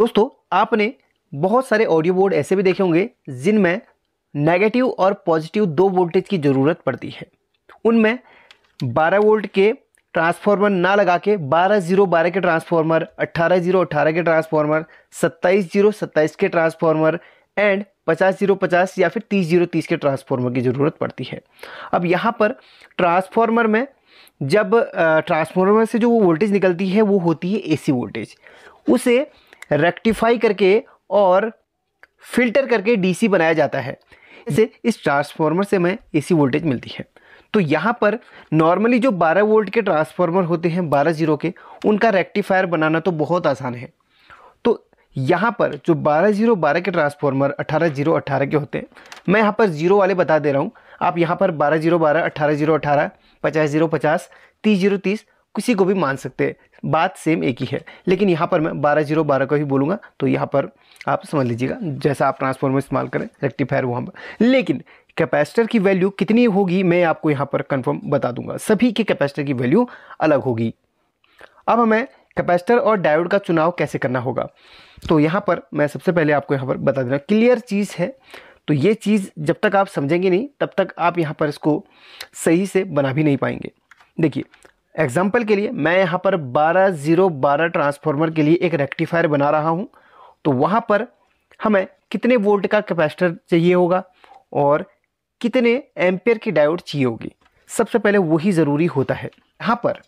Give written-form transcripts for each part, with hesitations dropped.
दोस्तों, आपने बहुत सारे ऑडियो बोर्ड ऐसे भी देखे होंगे जिनमें नेगेटिव और पॉजिटिव दो वोल्टेज की ज़रूरत पड़ती है। उनमें 12 वोल्ट के ट्रांसफार्मर ना लगा के 12-0-12 के ट्रांसफार्मर, 18-0-18 के ट्रांसफार्मर, 27-0-27 के ट्रांसफार्मर एंड 50-0-50 या फिर 30-0-30 के ट्रांसफार्मर की ज़रूरत पड़ती है। अब यहाँ पर ट्रांसफार्मर में जब ट्रांसफार्मर से जो वो वोल्टेज निकलती है वो होती है एसी वोल्टेज। उसे रेक्टिफाई करके और फिल्टर करके डीसी बनाया जाता है। इसे इस ट्रांसफार्मर से हमें एसी वोल्टेज मिलती है। तो यहाँ पर नॉर्मली जो 12 वोल्ट के ट्रांसफार्मर होते हैं 12-0 के, उनका रेक्टिफायर बनाना तो बहुत आसान है। तो यहाँ पर जो 12-0-12 के ट्रांसफार्मर 18-0-18 के होते हैं, मैं यहाँ पर जीरो वाले बता दे रहा हूँ। आप यहाँ पर 12-0-12, 18-0-18, 50-0-50, 30-0-30 किसी को भी मान सकते हैं, बात सेम एक ही है। लेकिन यहाँ पर मैं 12-0-12 को ही बोलूँगा, तो यहाँ पर आप समझ लीजिएगा जैसा आप ट्रांसफार्मर इस्तेमाल करें रेक्टिफायर वहाँ पर। लेकिन कैपेसिटर की वैल्यू कितनी होगी मैं आपको यहाँ पर कंफर्म बता दूंगा। सभी के कैपेसिटर की वैल्यू अलग होगी। अब हमें कैपेसिटर और डायोड का चुनाव कैसे करना होगा, तो यहाँ पर मैं सबसे पहले आपको यहाँ पर बता देना क्लियर चीज़ है। तो ये चीज़ जब तक आप समझेंगे नहीं तब तक आप यहाँ पर इसको सही से बना भी नहीं पाएंगे। देखिए, एग्जाम्पल के लिए मैं यहाँ पर 12-0-12 ट्रांसफार्मर के लिए एक रेक्टिफायर बना रहा हूँ। तो वहाँ पर हमें कितने वोल्ट का कैपेसिटर चाहिए होगा और कितने एम्पियर की डायोड चाहिए होगी, सबसे पहले वही ज़रूरी होता है। यहाँ पर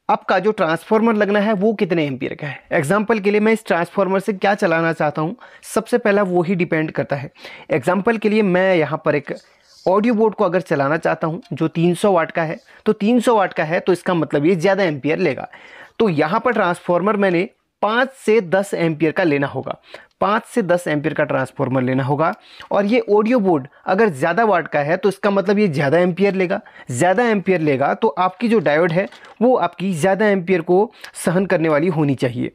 आपका जो ट्रांसफार्मर लगना है वो कितने एम्पियर का है। एग्जाम्पल के लिए मैं इस ट्रांसफार्मर से क्या चलाना चाहता हूँ, सबसे पहला वो ही डिपेंड करता है। एग्जाम्पल के लिए मैं यहाँ पर एक ऑडियो बोर्ड को अगर चलाना चाहता हूँ जो 300 वाट का है, तो 300 वाट का है तो इसका मतलब ये ज़्यादा एम्पियर लेगा। तो यहाँ पर ट्रांसफार्मर मैंने 5 से 10 एम्पियर का लेना होगा, 5 से 10 एम्पियर का ट्रांसफार्मर लेना होगा। और ये ऑडियो बोर्ड अगर ज़्यादा वाट का है तो इसका मतलब ये ज़्यादा एम्पियर लेगा। ज़्यादा एम्पियर लेगा तो आपकी जो डायोड है वो आपकी ज़्यादा एम्पियर को सहन करने वाली होनी चाहिए।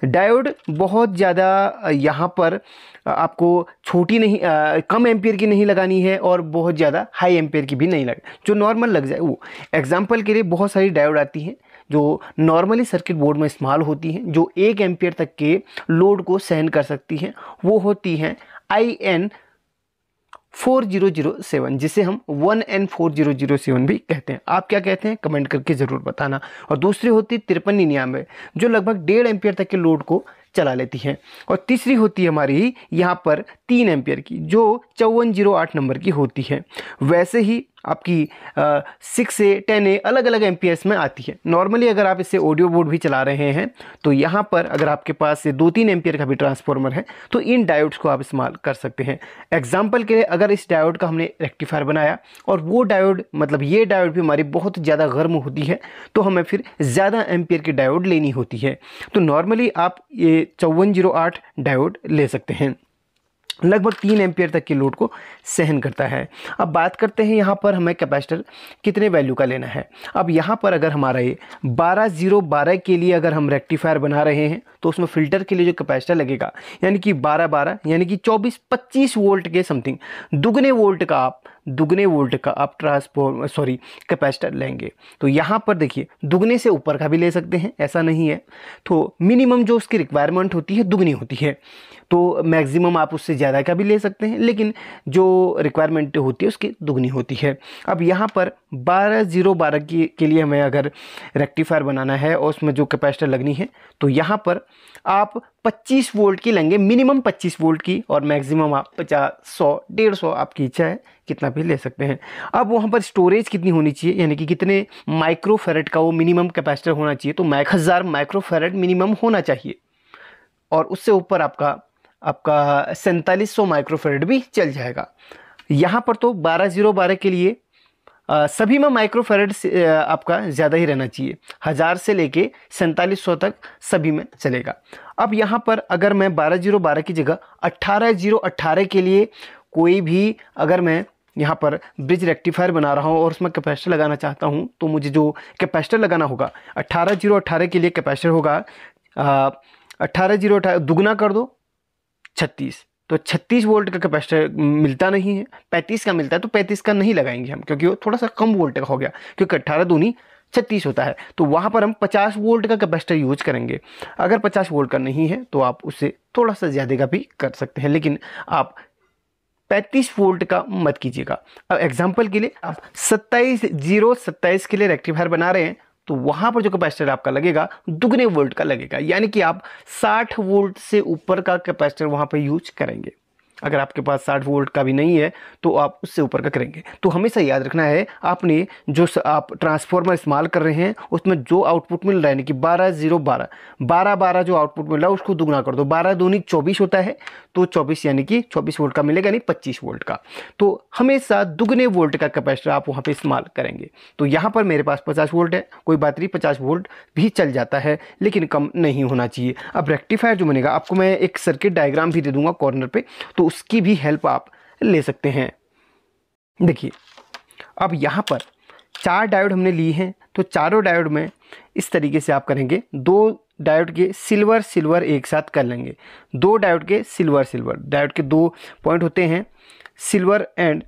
डायोड बहुत ज़्यादा यहाँ पर आपको छोटी नहीं कम एम्पियर की नहीं लगानी है और बहुत ज़्यादा हाई एम्पियर की भी नहीं लगे, जो नॉर्मल लग जाए वो। एग्जाम्पल के लिए बहुत सारी डायोड आती हैं जो नॉर्मली सर्किट बोर्ड में इस्तेमाल होती हैं, जो 1 एम्पियर तक के लोड को सहन कर सकती हैं। वो होती हैं IN4007, जिसे हम 1N4007 भी कहते हैं। आप क्या कहते हैं कमेंट करके ज़रूर बताना। और दूसरी होती है 5399, जो लगभग 1.5 एम्पियर तक के लोड को चला लेती हैं। और तीसरी होती है हमारी यहाँ पर 3 एम्पियर की, जो 5408 नंबर की होती है। वैसे ही आपकी 6A 10A अलग अलग एम्पियर्स में आती है। नॉर्मली अगर आप इससे ऑडियो बोर्ड भी चला रहे हैं तो यहाँ पर अगर आपके पास से 2-3 एम्पियर का भी ट्रांसफार्मर है तो इन डायोड्स को आप इस्तेमाल कर सकते हैं। एग्जाम्पल के लिए अगर इस डायोड का हमने रेक्टिफायर बनाया और वो डायोड मतलब ये डायोड भी हमारी बहुत ज़्यादा गर्म होती है, तो हमें फिर ज़्यादा एम्पियर की डायोड लेनी होती है। तो नॉर्मली आप ये 5408 डायोड ले सकते हैं, लगभग 3 एम्पियर तक के लोड को सहन करता है। अब बात करते हैं यहाँ पर हमें कैपेसिटर कितने वैल्यू का लेना है। अब यहाँ पर अगर हमारा ये 12-0-12 के लिए अगर हम रेक्टिफायर बना रहे हैं तो उसमें फ़िल्टर के लिए जो कैपेसिटर लगेगा यानी कि 12-12 यानी कि 24-25 वोल्ट के समथिंग दुगने वोल्ट का आप कैपेसिटर लेंगे। तो यहाँ पर देखिए दुगने से ऊपर का भी ले सकते हैं, ऐसा नहीं है। तो मिनिमम जो उसकी रिक्वायरमेंट होती है दुगनी होती है, तो मैक्सिमम आप उससे ज़्यादा का भी ले सकते हैं, लेकिन जो रिक्वायरमेंट होती है उसकी दुगनी होती है। अब यहाँ पर 12-0-12 के लिए हमें अगर रेक्टिफायर बनाना है और उसमें जो कैपेसिटर लगनी है तो यहाँ पर आप 25 वोल्ट की लेंगे, मिनिमम 25 वोल्ट की, और मैक्सिमम आप 50, 100, 150 आपकी इच्छा है कितना भी ले सकते हैं। अब वहाँ पर स्टोरेज कितनी होनी चाहिए यानी कि कितने माइक्रोफेरेड का वो मिनिमम कैपेसिटर होना चाहिए, तो 1000 माइक्रोफेरेड मिनिमम होना चाहिए। और उससे ऊपर आपका 4700 माइक्रोफेरेड भी चल जाएगा। यहाँ पर तो 12-0-12 के लिए सभी में माइक्रोफेरेड आपका ज़्यादा ही रहना चाहिए, 1000 से लेके 4700 तक सभी में चलेगा। अब यहाँ पर अगर मैं 12-0-12 की जगह 18-0-18 के लिए कोई भी अगर मैं यहाँ पर ब्रिज रेक्टिफायर बना रहा हूँ और उसमें कैपेसिटर लगाना चाहता हूँ, तो मुझे जो कैपेसिटर लगाना होगा 18-0-18 के लिए कैपेसिटर होगा 18-0-18 दुगना कर दो 36, तो 36 वोल्ट का कैपेसिटर मिलता नहीं है, 35 का मिलता है, तो 35 का नहीं लगाएंगे हम क्योंकि वो थोड़ा सा कम वोल्ट का हो गया, क्योंकि 18 दूनी 36 होता है, तो वहाँ पर हम 50 वोल्ट का कैपेसिटर यूज करेंगे। अगर 50 वोल्ट का नहीं है तो आप उससे थोड़ा सा ज़्यादा का भी कर सकते हैं, लेकिन आप 35 वोल्ट का मत कीजिएगा। अब एग्जांपल के लिए आप 27 के लिए रेक्टिफायर बना रहे हैं, तो वहाँ पर जो कैपेसिटर आपका लगेगा दुगने वोल्ट का लगेगा, यानी कि आप 60 वोल्ट से ऊपर का कैपेसिटर वहाँ पर यूज करेंगे। अगर आपके पास 60 वोल्ट का भी नहीं है तो आप उससे ऊपर का करेंगे। तो हमेशा याद रखना है, आपने जो आप ट्रांसफार्मर इस्तेमाल कर रहे हैं उसमें जो आउटपुट मिल रहा है, यानी कि 12 जो आउटपुट मिल रहा है उसको दुगना कर दो। 12 दूनी 24 होता है, तो 24 यानी कि 24 वोल्ट का मिलेगा, नहीं 25 वोल्ट का। तो हमेशा दुगने वोल्ट का कैपेसिटर आप वहाँ पर इस्तेमाल करेंगे। तो यहाँ पर मेरे पास 50 वोल्ट है, कोई बात नहीं, 50 वोल्ट भी चल जाता है, लेकिन कम नहीं होना चाहिए। अब रेक्टिफायर जो बनेगा, आपको मैं एक सर्किट डायग्राम भी दे दूंगा कॉर्नर पे, तो उसकी भी हेल्प आप ले सकते हैं। देखिए, अब यहाँ पर 4 डायोड हमने लिए हैं, तो चारों डायोड में इस तरीके से आप करेंगे। 2 डायोड के सिल्वर एक साथ कर लेंगे। 2 डायोड के सिल्वर डायोड के 2 पॉइंट होते हैं, सिल्वर एंड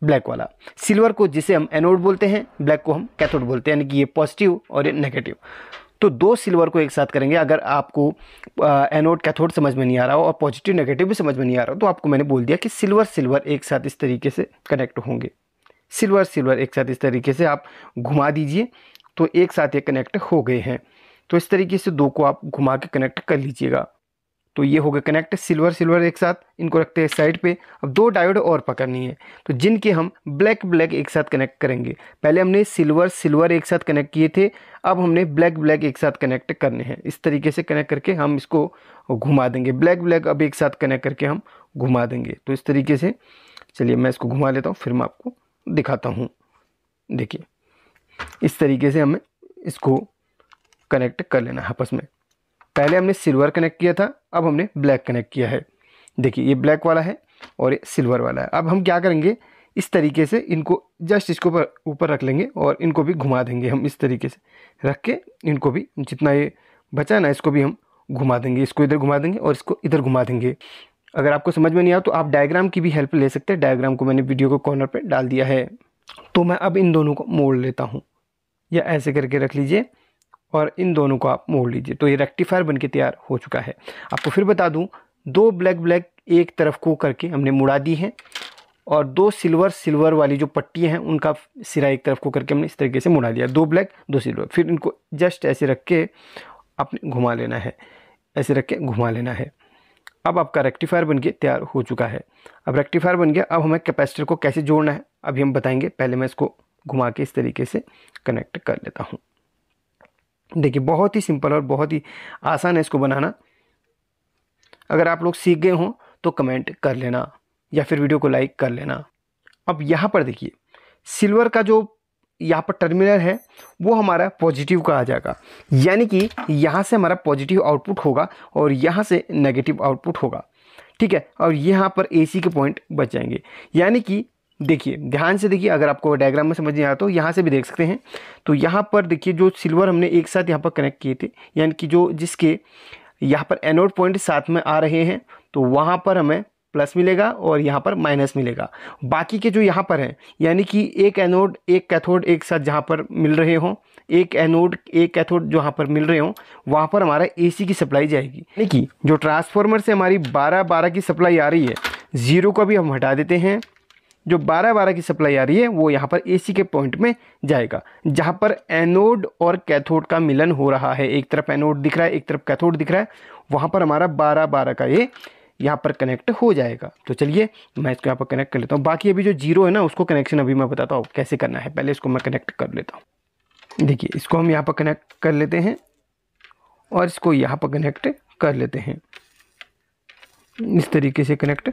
ब्लैक वाला। सिल्वर को जिसे हम एनोड बोलते हैं, ब्लैक को हम कैथोड बोलते हैं, यानी कि ये पॉजिटिव और ये नेगेटिव। तो 2 सिल्वर को एक साथ करेंगे। अगर आपको एनोड कैथोड समझ में नहीं आ रहा हो और पॉजिटिव नेगेटिव भी समझ में नहीं आ रहा हो, तो आपको मैंने बोल दिया कि सिल्वर एक साथ इस तरीके से कनेक्ट होंगे। सिल्वर एक साथ इस तरीके से आप घुमा दीजिए, तो एक साथ ये कनेक्ट हो गए हैं। तो इस तरीके से 2 को आप घुमा के कनेक्ट कर लीजिएगा। तो ये हो गया कनेक्ट, सिल्वर एक साथ, इनको रखते हैं साइड पे। अब 2 डायोड और पकड़नी है, तो जिनके हम ब्लैक एक साथ कनेक्ट करेंगे। पहले हमने सिल्वर एक साथ कनेक्ट किए थे, अब हमने ब्लैक एक साथ कनेक्ट करने हैं। इस तरीके से कनेक्ट करके हम इसको घुमा देंगे। ब्लैक अब एक साथ कनेक्ट करके हम घुमा देंगे। तो इस तरीके से, चलिए मैं इसको घुमा लेता हूँ, फिर मैं आपको दिखाता हूँ। देखिए, इस तरीके से हमें इसको कनेक्ट कर लेना है आपस में। पहले हमने सिल्वर कनेक्ट किया था, अब हमने ब्लैक कनेक्ट किया है। देखिए, ये ब्लैक वाला है और ये सिल्वर वाला है। अब हम क्या करेंगे, इस तरीके से इनको जस्ट इसको ऊपर रख लेंगे और इनको भी घुमा देंगे। हम इस तरीके से रख के इनको भी, जितना ये बचा है ना, इसको भी हम घुमा देंगे। इसको इधर घुमा देंगे और इसको इधर घुमा देंगे। अगर आपको समझ में नहीं आया तो आप डायग्राम की भी हेल्प ले सकते हैं। डायग्राम को मैंने वीडियो को कॉर्नर पर डाल दिया है। तो मैं अब इन दोनों को मोड़ लेता हूँ, या ऐसे करके रख लीजिए और इन दोनों को आप मोड़ लीजिए। तो ये रेक्टिफायर बनके तैयार हो चुका है। आपको फिर बता दूं, 2 ब्लैक एक तरफ को करके हमने मुड़ा दी है, और 2 सिल्वर वाली जो पट्टियां हैं उनका सिरा एक तरफ को करके हमने इस तरीके से मुड़ा लिया। 2 ब्लैक 2 सिल्वर। फिर इनको जस्ट ऐसे रख के आपने घुमा लेना है, ऐसे रख के घुमा लेना है। अब आपका रेक्टिफायर बनके तैयार हो चुका है। अब रेक्टिफायर बन गया, अब हमें कैपेसिटर को कैसे जोड़ना है अभी हम बताएंगे। पहले मैं इसको घुमा के इस तरीके से कनेक्ट कर लेता हूँ। देखिए, बहुत ही सिंपल और बहुत ही आसान है इसको बनाना। अगर आप लोग सीख गए हों तो कमेंट कर लेना या फिर वीडियो को लाइक कर लेना। अब यहाँ पर देखिए, सिल्वर का जो यहाँ पर टर्मिनल है वो हमारा पॉजिटिव का आ जाएगा, यानी कि यहाँ से हमारा पॉजिटिव आउटपुट होगा और यहाँ से नेगेटिव आउटपुट होगा। ठीक है, और यहाँ पर AC के पॉइंट बच जाएंगे। यानी कि देखिए, ध्यान से देखिए, अगर आपको डायग्राम में समझ नहीं आया तो यहाँ से भी देख सकते हैं। तो यहाँ पर देखिए, जो सिल्वर हमने एक साथ यहाँ पर कनेक्ट किए थे, यानी कि जो जिसके यहाँ पर एनोड पॉइंट साथ में आ रहे हैं, तो वहाँ पर हमें प्लस मिलेगा और यहाँ पर माइनस मिलेगा। बाकी के जो यहाँ पर हैं, यानी कि एक एनोड एक कैथोड एक साथ जहाँ पर मिल रहे हों, एक एनोड एक कैथोड जहाँ पर मिल रहे हों, वहाँ पर हमारा AC की सप्लाई जाएगी। यानी कि जो ट्रांसफार्मर से हमारी 12 की सप्लाई आ रही है, 0 को भी हम हटा देते हैं। जो 12 की सप्लाई आ रही है वो यहाँ पर AC के पॉइंट में जाएगा, जहाँ पर एनोड और कैथोड का मिलन हो रहा है। एक तरफ एनोड दिख रहा है, एक तरफ कैथोड दिख रहा है, वहाँ पर हमारा 12 का ये यहाँ पर कनेक्ट हो जाएगा। तो चलिए मैं इसको यहाँ पर कनेक्ट कर लेता हूँ। बाकी अभी जो 0 है ना, उसको कनेक्शन अभी मैं बताता हूँ कैसे करना है। पहले इसको मैं कनेक्ट कर लेता हूँ। देखिए, इसको हम यहाँ पर कनेक्ट कर लेते हैं और इसको यहाँ पर कनेक्ट कर लेते हैं। इस तरीके से कनेक्ट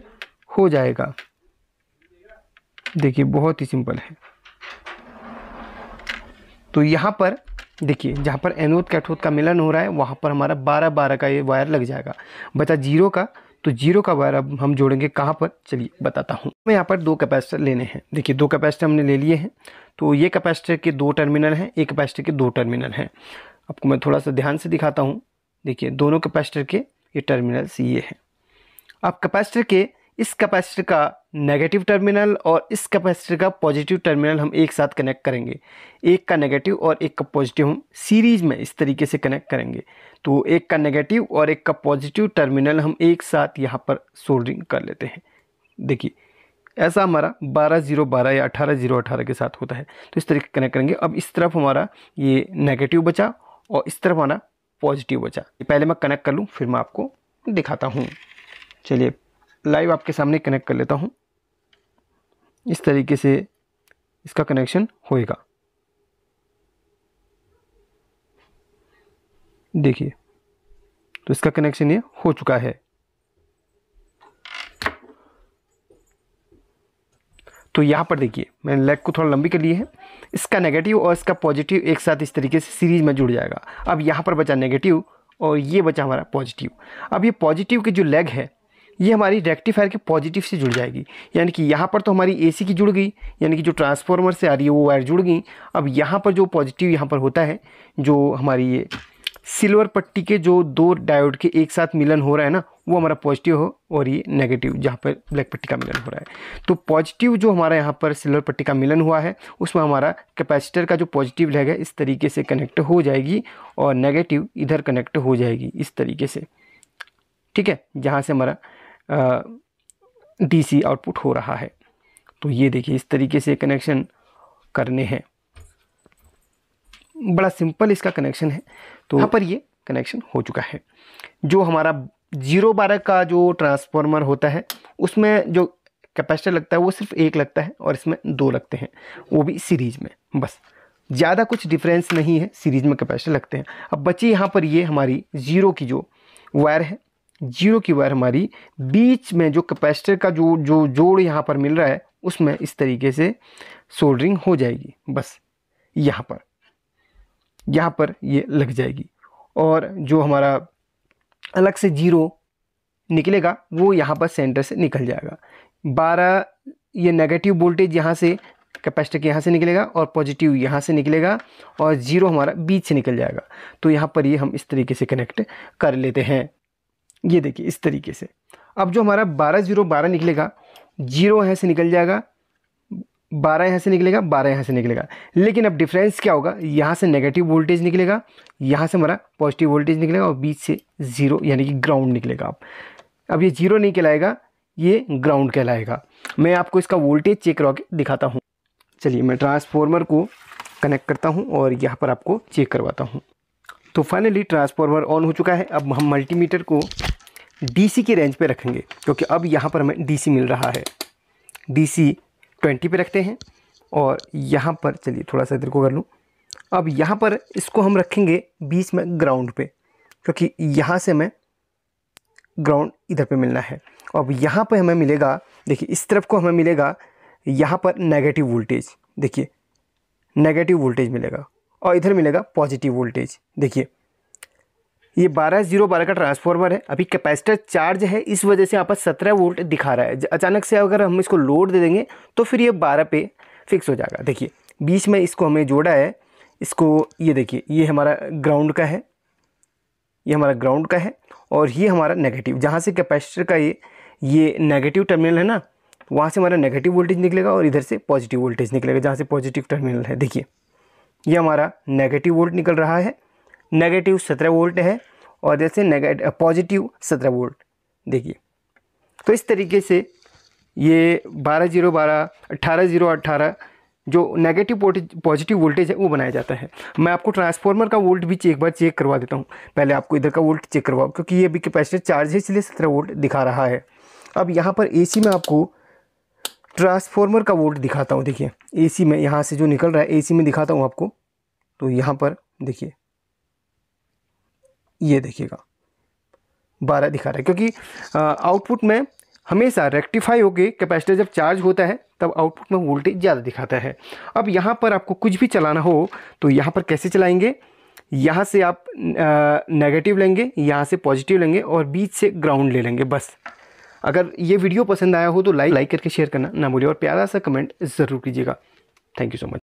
हो जाएगा। देखिए, बहुत ही सिंपल है। तो यहाँ पर देखिए, जहाँ पर एनोड कैथोड का मिलन हो रहा है वहाँ पर हमारा 12 का ये वायर लग जाएगा। बचा 0 का, तो 0 का वायर अब हम जोड़ेंगे कहाँ पर, चलिए बताता हूँ। मैं यहाँ पर 2 कैपेसिटर लेने हैं। देखिए, 2 कैपेसिटर हमने ले लिए हैं। तो ये कैपेसिटर के 2 टर्मिनल हैं, एक कैपेसिटर के 2 टर्मिनल हैं। आपको मैं थोड़ा सा ध्यान से दिखाता हूँ। देखिए, दोनों कैपेसिटर के ये टर्मिनल्स ये हैं। अब कैपेसिटर के इस कैपेसिटर का नेगेटिव टर्मिनल और इस कैपेसिटर का पॉजिटिव टर्मिनल हम एक साथ कनेक्ट करेंगे। एक का नेगेटिव और एक का पॉजिटिव हम सीरीज में इस तरीके से कनेक्ट करेंगे। तो एक का नेगेटिव और एक का पॉजिटिव टर्मिनल हम एक साथ यहाँ पर सोल्डरिंग कर लेते हैं। देखिए ऐसा हमारा 12-0-12 या 18-0-18 के साथ होता है। तो इस तरीके कनेक्ट करेंगे। अब इस तरफ हमारा ये नेगेटिव बचा और इस तरफ हमारा पॉजिटिव बचा। पहले मैं कनेक्ट कर लूँ फिर मैं आपको दिखाता हूँ। चलिए लाइव आपके सामने कनेक्ट कर लेता हूँ। इस तरीके से इसका कनेक्शन होएगा। देखिए तो इसका कनेक्शन ये हो चुका है। तो यहाँ पर देखिए मैंने लेग को थोड़ा लंबी कर ली है। इसका नेगेटिव और इसका पॉजिटिव एक साथ इस तरीके से सीरीज में जुड़ जाएगा। अब यहाँ पर बचा नेगेटिव और ये बचा हमारा पॉजिटिव। अब ये पॉजिटिव की जो लेग है ये हमारी रेक्टिफायर के पॉजिटिव से जुड़ जाएगी। यानी कि यहाँ पर तो हमारी एसी की जुड़ गई, यानी कि जो ट्रांसफार्मर से आ रही है वो वायर जुड़ गई। अब यहाँ पर जो पॉजिटिव यहाँ पर होता है, जो हमारी ये सिल्वर पट्टी के जो दो डायोड के एक साथ मिलन हो रहा है ना, वो हमारा पॉजिटिव हो और ये नेगेटिव जहाँ पर ब्लैक पट्टी का मिलन हो रहा है। तो पॉजिटिव जो हमारा यहाँ पर सिल्वर पट्टी का मिलन हुआ है उसमें हमारा कैपेसिटर का जो पॉजिटिव लेग है इस तरीके से कनेक्ट हो जाएगी और नेगेटिव इधर कनेक्ट हो जाएगी इस तरीके से। ठीक है, जहाँ से हमारा डीसी आउटपुट हो रहा है। तो ये देखिए इस तरीके से कनेक्शन करने हैं। बड़ा सिंपल इसका कनेक्शन है। तो यहाँ पर ये कनेक्शन हो चुका है। जो हमारा 0-12 का जो ट्रांसफार्मर होता है उसमें जो कैपेसिटर लगता है वो सिर्फ एक लगता है और इसमें दो लगते हैं, वो भी सीरीज में। बस ज़्यादा कुछ डिफरेंस नहीं है, सीरीज में कैपेसिटर लगते हैं। अब बची यहाँ पर ये हमारी जीरो की जो वायर है, जीरो की वायर हमारी बीच में जो कैपेसिटर का जो जोड़ यहाँ पर मिल रहा है उसमें इस तरीके से सोल्डरिंग हो जाएगी। बस यहाँ पर ये लग जाएगी और जो हमारा अलग से जीरो निकलेगा वो यहाँ पर सेंटर से निकल जाएगा। 12 ये नेगेटिव वोल्टेज यहाँ से कैपेसिटर के यहाँ से निकलेगा और पॉजिटिव यहाँ से निकलेगा और जीरो हमारा बीच से निकल जाएगा। तो यहाँ पर ये हम इस तरीके से कनेक्ट कर लेते हैं। ये देखिए इस तरीके से। अब जो हमारा 12-0-12 निकलेगा, जीरो यहाँ से निकल जाएगा, 12 यहाँ से निकलेगा, 12 यहाँ से निकलेगा। लेकिन अब डिफरेंस क्या होगा, यहाँ से नेगेटिव वोल्टेज निकलेगा, यहाँ से हमारा पॉजिटिव वोल्टेज निकलेगा और बीच से जीरो यानी कि ग्राउंड निकलेगा। अब ये जीरो नहीं कहलाएगा, ये ग्राउंड कहलाएगा। मैं आपको इसका वोल्टेज चेक करवा के दिखाता हूँ। चलिए मैं ट्रांसफार्मर को कनेक्ट करता हूँ और यहाँ पर आपको चेक करवाता हूँ। तो फाइनली ट्रांसफार्मर ऑन हो चुका है। अब हम मल्टीमीटर को डीसी की रेंज पे रखेंगे क्योंकि अब यहाँ पर हमें डीसी मिल रहा है। डीसी 20 पे रखते हैं और यहाँ पर चलिए थोड़ा सा इधर को कर लूँ। अब यहाँ पर इसको हम रखेंगे बीच में ग्राउंड पे क्योंकि यहाँ से हमें ग्राउंड इधर पे मिलना है। अब यहाँ पे हमें मिलेगा, देखिए इस तरफ को हमें मिलेगा यहाँ पर नेगेटिव वोल्टेज, देखिए नेगेटिव वोल्टेज मिलेगा और इधर मिलेगा पॉजिटिव वोल्टेज। देखिए ये 12-0-12 का ट्रांसफार्मर है। अभी कैपेसिटर चार्ज है, इस वजह से यहाँ पर 17 वोल्ट दिखा रहा है। अचानक से अगर हम इसको लोड दे देंगे तो फिर ये 12 पे फिक्स हो जाएगा। देखिए बीच में इसको हमने जोड़ा है, इसको ये देखिए ये हमारा ग्राउंड का है, ये हमारा ग्राउंड का है और ये हमारा नेगेटिव, जहाँ से कैपेसिटर का ये नेगेटिव टर्मिनल है ना, वहाँ से हमारा नेगेटिव वोल्टेज निकलेगा और इधर से पॉजिटिव वोल्टेज निकलेगा जहाँ से पॉजिटिव टर्मिनल है। देखिए ये हमारा नेगेटिव वोल्ट निकल रहा है, नेगेटिव 17 वोल्ट है और जैसे पॉजिटिव 17 वोल्ट। देखिए तो इस तरीके से ये 12-0-12 18-0-18 जो नेगेटिव पॉजिटिव वोल्टेज है वो बनाया जाता है। मैं आपको ट्रांसफार्मर का वोल्ट भी एक बार चेक करवा देता हूँ। पहले आपको इधर का वोल्ट चेक करवाओ क्योंकि ये अभी कैपेसिटर चार्ज है इसलिए 17 वोल्ट दिखा रहा है। अब यहाँ पर एसी में आपको ट्रांसफार्मर का वोल्ट दिखाता हूँ। देखिए एसी में यहाँ से जो निकल रहा है एसी में दिखाता हूँ आपको। तो यहाँ पर देखिए ये देखिएगा 12 दिखा रहा है क्योंकि आउटपुट में हमेशा रेक्टिफाई होके कैपेसिटर जब चार्ज होता है तब आउटपुट में वोल्टेज ज़्यादा दिखाता है। अब यहाँ पर आपको कुछ भी चलाना हो तो यहाँ पर कैसे चलाएंगे, यहाँ से आप नेगेटिव लेंगे, यहाँ से पॉजिटिव लेंगे और बीच से ग्राउंड ले लेंगे। बस अगर ये वीडियो पसंद आया हो तो लाइक करके शेयर करना ना भूलिए और प्यारा सा कमेंट ज़रूर कीजिएगा। Thank you so much.